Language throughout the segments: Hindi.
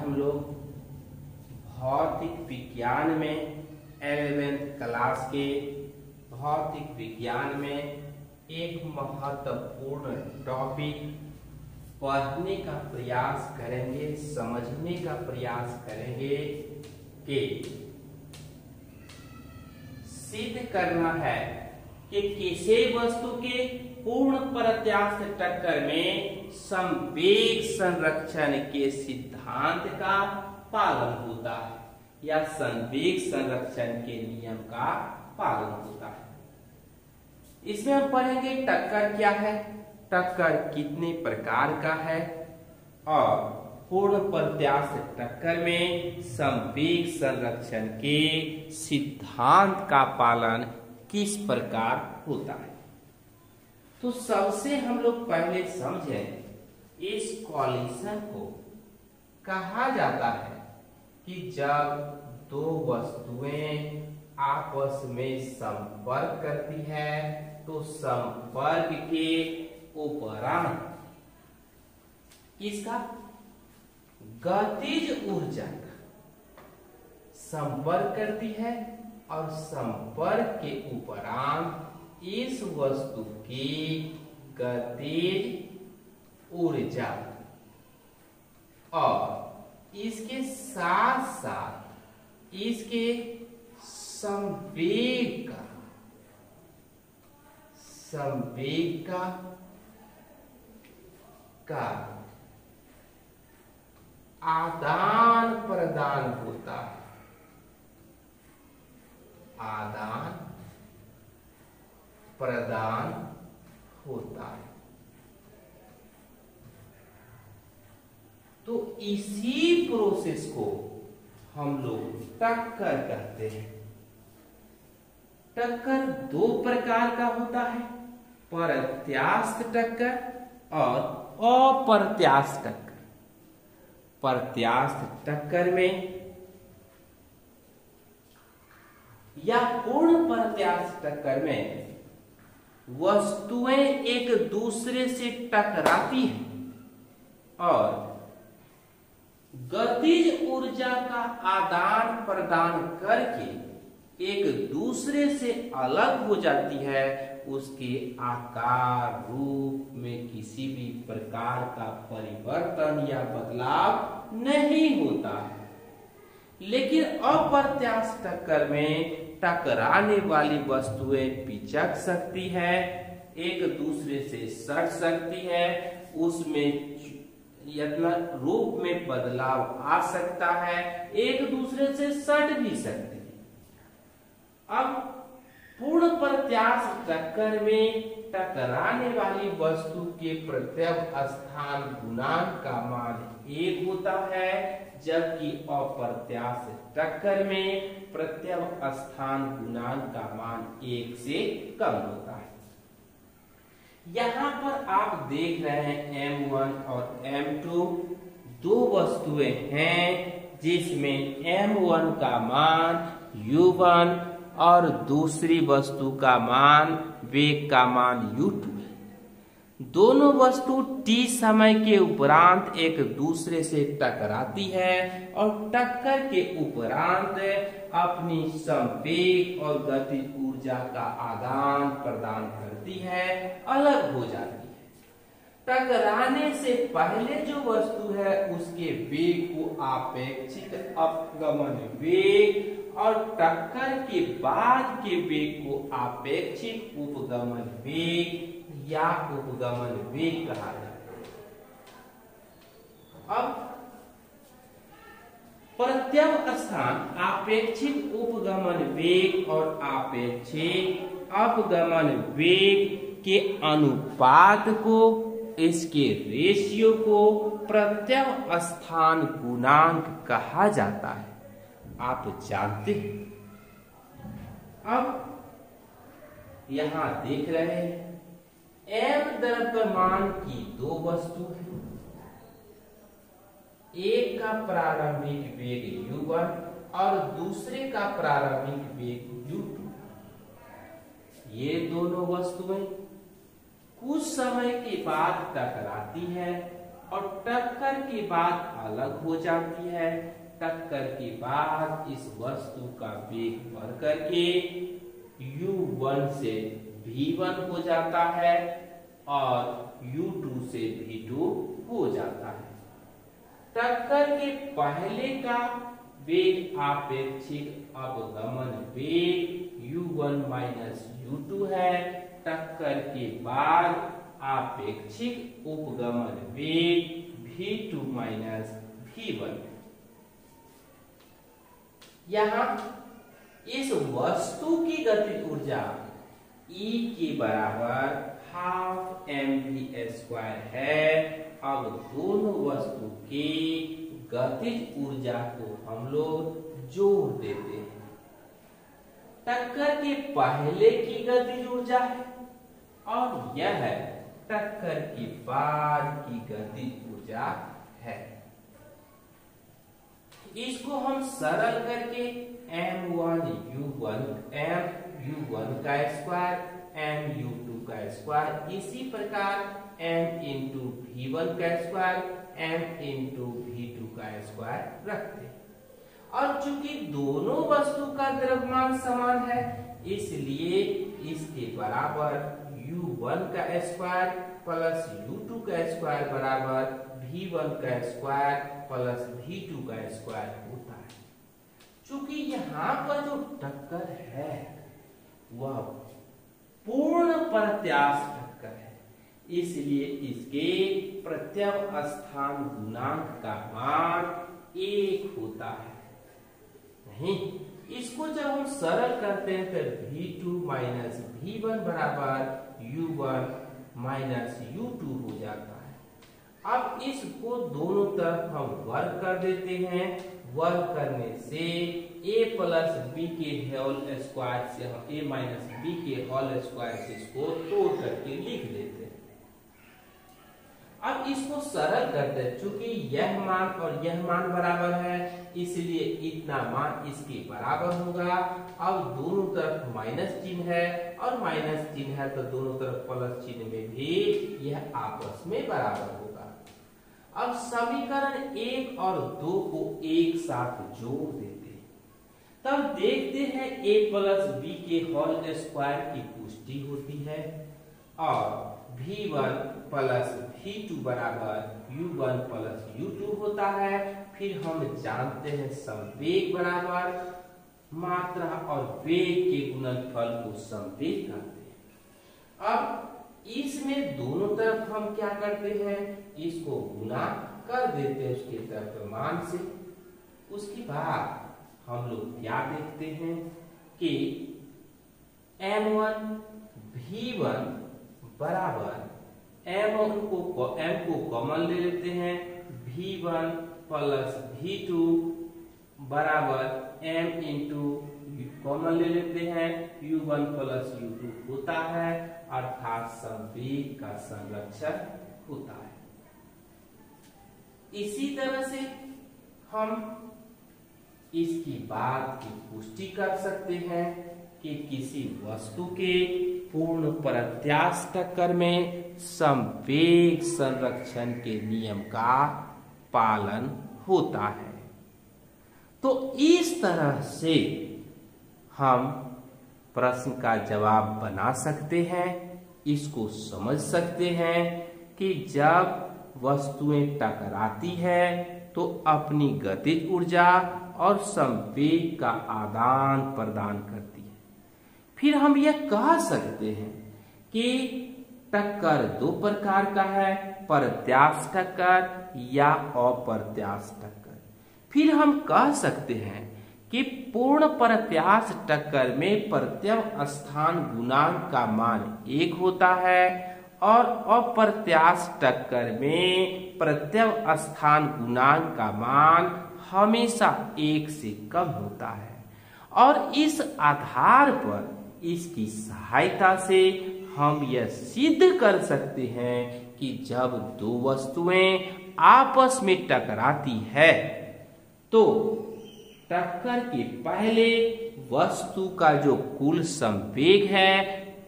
हम लोग भौतिक विज्ञान में 11वीं क्लास के भौतिक विज्ञान में एक महत्वपूर्ण टॉपिक पढ़ने का प्रयास करेंगे, समझने का प्रयास करेंगे कि सिद्ध करना है कि किसी वस्तु के पूर्ण प्रत्यास्थ टक्कर में संवेग संरक्षण के सिद्धांत का पालन होता है या संवेग संरक्षण के नियम का पालन होता है। इसमें हम पढ़ेंगे टक्कर क्या है, टक्कर कितने प्रकार का है और पूर्ण प्रत्यास्थ टक्कर में संवेग संरक्षण के सिद्धांत का पालन किस प्रकार होता है। तो सबसे हम लोग पहले समझें, इस कॉलिजन को कहा जाता है कि जब दो वस्तुएं आपस में संपर्क करती है तो संपर्क के उपरांत इसका गतिज ऊर्जा का संपर्क करती है और संपर्क के उपरांत इस वस्तु की गतिज ऊर्जा और इसके साथ साथ इसके संवेग का आदान प्रदान होता है, आदान प्रदान होता है। तो इसी प्रोसेस को हम लोग टक्कर कहते हैं। टक्कर दो प्रकार का होता है, प्रत्यास्थ टक्कर और अप्रत्यास्थ टक्कर। प्रत्यास्थ टक्कर में या पूर्ण प्रत्यास्थ टक्कर में वस्तुएं एक दूसरे से टकराती हैं और गतिज ऊर्जा का आदान प्रदान करके एक दूसरे से अलग हो जाती है। उसके आकार रूप में किसी भी प्रकार का परिवर्तन या बदलाव नहीं होता है। लेकिन अप्रत्यास्थ टक्कर में टकराने वाली वस्तुएं पिचक सकती है, एक दूसरे से सट सकती है, उसमें यत्न रूप में बदलाव आ सकता है, एक दूसरे से सट भी सकती है। अब पूर्ण प्रत्यास्थ टक्कर में टकराने वाली वस्तु के प्रत्यवस्थान गुणांक का मान 1 होता है, जबकि अप्रत्यास्थ टक्कर में प्रत्यवस्थान गुणांक का मान 1 से कम होता है। यहाँ पर आप देख रहे हैं M1 और M2 दो वस्तुएं हैं जिसमें M1 का मान U1 और दूसरी वस्तु का मान वेग का मान U2 है। दोनों वस्तु t समय के उपरांत एक दूसरे से टकराती है और टक्कर के उपरांत अपनी संवेग और गतिज ऊर्जा का आदान प्रदान करती है, अलग हो जाती है। टकराने से पहले जो वस्तु है उसके वेग को आपेक्षिक अपगमन वेग और टक्कर के बाद के वेग को आपेक्षिक उपगमन वेग या उपगमन वेग कहा जाता है। अब प्रत्यवस्थान आपेक्षिक उपगमन वेग और आपेक्षिक अपगमन वेग के अनुपात को, इसके रेशियो को प्रत्यवस्थान गुणांक कहा जाता है, आप जानते हैं। अब यहां देख रहे हैं m द्रव्यमान की दो वस्तु है, एक का प्रारंभिक वेग u1 और दूसरे का प्रारंभिक वेग u2। ये दोनों वस्तुएं कुछ समय के बाद टकराती हैं और टक्कर के बाद अलग हो जाती है। टक्कर के बाद इस वस्तु का वेग बढ़ करके u1 से v1 हो जाता है और u2 से v2 हो जाता है। टक्कर के पहले का वेग आपेक्षिक अपगमन वेग u1 माइनस u2 है। टक्कर के बाद आपेक्षिक उपगमन वेग v2 माइनस v1। यहाँ इस वस्तु की गतिज ऊर्जा E के बराबर हाफ mv² है। अब दोनों वस्तु की गतिज ऊर्जा को हम लोग जोड़ देते हैं। टक्कर के पहले की गतिज ऊर्जा है और यह है टक्कर के बाद की गतिज ऊर्जा है। इसको हम सरल करके m1u1 का स्क्वायर mu2 का स्क्वायर, इसी प्रकार m इंटू v1 का स्क्वायर m इंटू v2 का स्क्वायर रखते हैं। और चूंकि दोनों वस्तु का द्रव्यमान समान है इसलिए इसके बराबर u1 का स्क्वायर प्लस u2 का स्क्वायर बराबर v1 का स्क्वायर प्लस v2 का स्क्वायर होता है। चूंकि यहाँ पर जो टक्कर है वह पूर्ण प्रत्यास्थ टक्कर है इसलिए इसके प्रत्यवस्थान गुणांक का मान 1 होता है। नहीं, इसको जब हम सरल करते हैं तो v2 माइनस v1 बराबर u1 माइनस u2 हो जाता है। अब इसको दोनों तरफ हम वर्ग कर देते हैं। वर्ग करने से a प्लस b के होल स्क्वायर से हम a माइनस b के होल स्क्वायर से इसको तोड़ करके लिख देते हैं। अब इसको सरल करते हैं, चूंकि यह मान और यह मान बराबर है इसलिए इतना मान इसके बराबर होगा। अब दोनों तरफ माइनस चिन्ह है और माइनस चिन्ह है तो दोनों तरफ प्लस चिन्ह में भी यह आपस में बराबर होगा। अब समीकरण 1 और 2 को एक साथ जोड़ देते हैं, तब देखते हैं a प्लस b के होल स्क्वायर की पुष्टि होती है और v1 प्लस v2 बराबर u1 प्लस u2 होता है। फिर हम जानते हैं संवेग बराबर मात्रा और वेग के गुणनफल को संवेग कहते हैं। अब इसमें दोनों तरफ हम क्या करते हैं, इसको गुणा कर देते हैं उसके द्रव्यमान से। उसके बाद हम लोग क्या देखते हैं कि m1 v1 बराबर m को कॉमन ले लेते हैं, v1 प्लस v2 बराबर m इंटू कॉमन ले लेते हैं, u1 प्लस u2 होता है अर्थात संवेग का संरक्षण होता है। इसी तरह से हम इसकी बात की पुष्टि कर सकते हैं कि किसी वस्तु के पूर्ण प्रत्यास्थ टक्कर में संवेग संरक्षण के नियम का पालन होता है। तो इस तरह से हम प्रश्न का जवाब बना सकते हैं, इसको समझ सकते हैं कि जब वस्तुएं टकराती है तो अपनी गतिज ऊर्जा और संवेग का आदान प्रदान करती है। फिर हम यह कह सकते हैं कि टक्कर दो प्रकार का है, प्रत्यास्थ टक्कर या अप्रत्यास्थ टक्कर। फिर हम कह सकते हैं कि पूर्ण प्रत्यास्थ टक्कर में प्रत्यवस्थान गुणांक का मान 1 होता है और अप्रत्यास्थ टक्कर में प्रत्यवस्थान गुणांक का मान हमेशा 1 से कम होता है। और इस आधार पर इसकी सहायता से हम यह सिद्ध कर सकते हैं कि जब दो वस्तुएं आपस में टकराती है तो टक्कर के पहले वस्तु का जो कुल संवेग है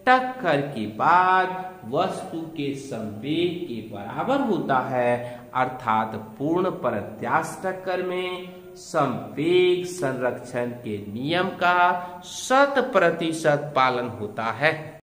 टक्कर के बाद वस्तु के संवेग के बराबर होता है, अर्थात पूर्ण प्रत्यास्थ टक्कर में संवेग संरक्षण के नियम का 100% पालन होता है।